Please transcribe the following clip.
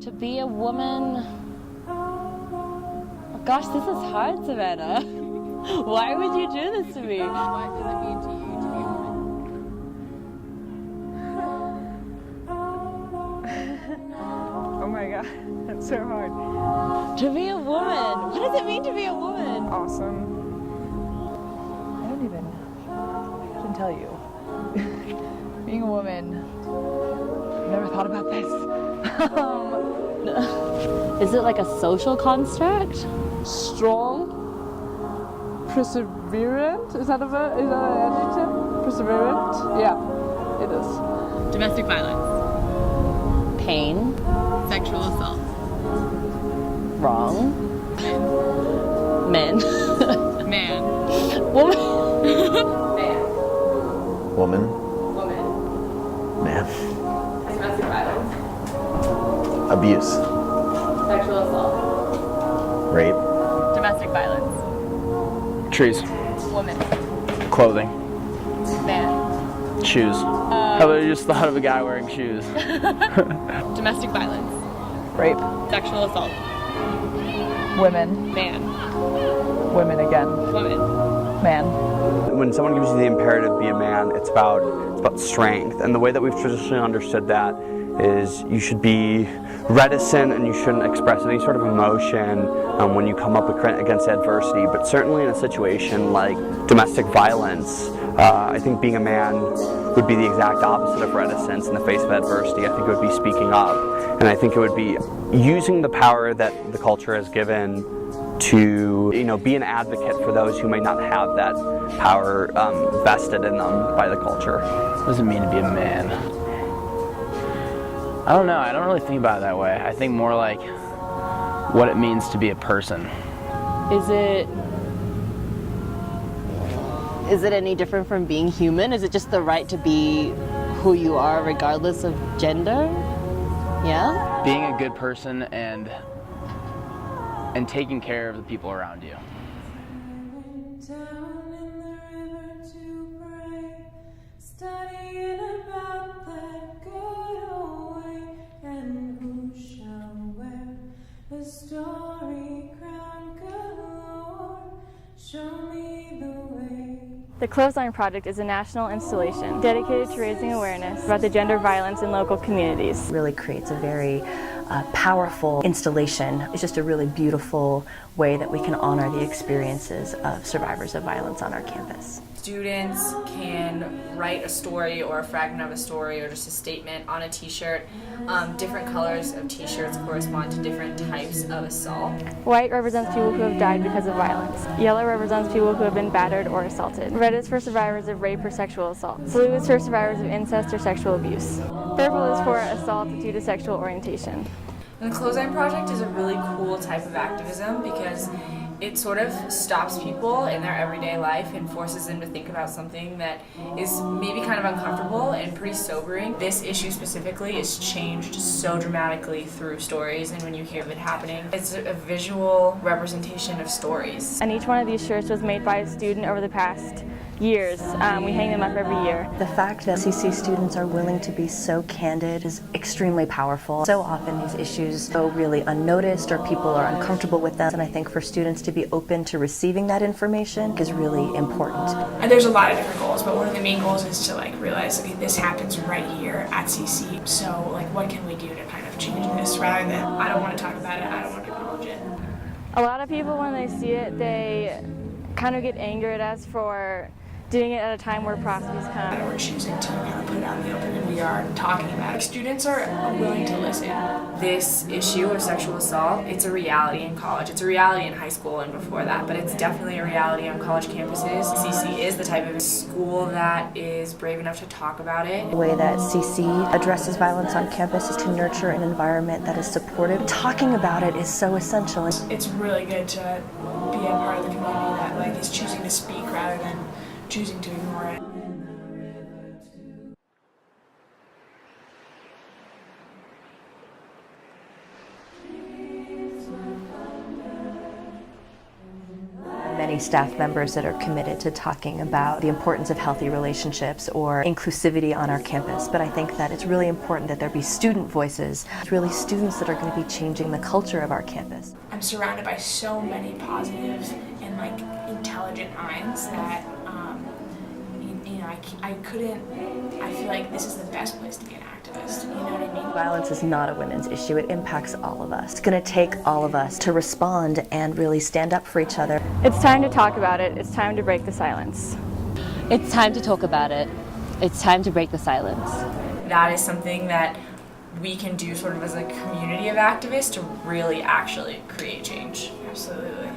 To be a woman... Oh gosh, this is hard, Savannah. Why would you do this to me? What does it mean to you to be a woman? Oh my god, that's so hard. To be a woman. What does it mean to be a woman? Awesome. I can tell you. Being a woman, I've never thought about this. Is it like a social construct? Strong, perseverant. Is that a verb? Is that an adjective? Perseverant? Yeah, it is. Domestic violence. Pain. Sexual assault. Wrong. Men. Man. Woman. Man. Woman. Woman. Man. Domestic violence. Abuse. Sexual assault. Rape. Domestic violence. Trees. Woman. Clothing. Man. Shoes. How about you just thought of a guy wearing shoes? Domestic violence. Rape. Sexual assault. Women. Man. Women again. Woman. Man. When someone gives you the imperative, be a man, it's about strength. And the way that we've traditionally understood that is you should be reticent and you shouldn't express any sort of emotion when you come up against adversity. But certainly in a situation like domestic violence, I think being a man would be the exact opposite of reticence in the face of adversity. I think it would be speaking up. And I think it would be using the power that the culture has given to, be an advocate for those who may not have that power vested in them by the culture. What does it mean to be a man? I don't know. I don't really think about it that way. I think more like what it means to be a person. Is it any different from being human? Is it just the right to be who you are regardless of gender? Yeah? Being a good person and taking care of the people around you. Down in the river to pray, studying about that good old way, and who shall wear the story crown? Good Lord, show me the way. The Clothesline Project is a national installation dedicated to raising awareness about the gender violence in local communities. It really creates a very powerful installation. It's just a really beautiful way that we can honor the experiences of survivors of violence on our campus. Students can write a story or a fragment of a story or just a statement on a t-shirt. Different colors of t-shirts correspond to different types of assault. White represents people who have died because of violence. Yellow represents people who have been battered or assaulted. Red is for survivors of rape or sexual assault. Blue is for survivors of incest or sexual abuse. Purple is for assault due to sexual orientation. And the Clothesline Project is a really cool type of activism because it sort of stops people in their everyday life and forces them to think about something that is maybe kind of uncomfortable and pretty sobering. This issue specifically is changed so dramatically through stories, and when you hear of it happening, it's a visual representation of stories. And each one of these shirts was made by a student over the past years. We hang them up every year. The fact that CC students are willing to be so candid is extremely powerful. So often these issues go really unnoticed or people are uncomfortable with them, and I think for students to be open to receiving that information is really important. And there's a lot of different goals, but one of the main goals is to realize, okay, this happens right here at CC, so what can we do to kind of change this rather than I don't want to talk about it, I don't want to acknowledge it. A lot of people, when they see it, they kind of get angry at us for doing it at a time where prostitutes come. We're choosing to kind of put it out in the open, and we are talking about it. Students are willing to listen. This issue of sexual assault, it's a reality in college. It's a reality in high school and before that, but it's definitely a reality on college campuses. CC is the type of school that is brave enough to talk about it. The way that CC addresses violence on campus is to nurture an environment that is supportive. Talking about it is so essential. It's really good to be a part of the community that is choosing to speak rather than choosing to ignore it. many staff members that are committed to talking about the importance of healthy relationships or inclusivity on our campus, but I think that it's really important that there be student voices. It's really students that are going to be changing the culture of our campus. I'm surrounded by so many positive and like intelligent minds that I feel like this is the best place to be an activist, you know what I mean? Violence is not a women's issue. It impacts all of us. It's going to take all of us to respond and really stand up for each other. It's time to talk about it. It's time to break the silence. It's time to talk about it. It's time to break the silence. That is something that we can do sort of as a community of activists to really actually create change. Absolutely.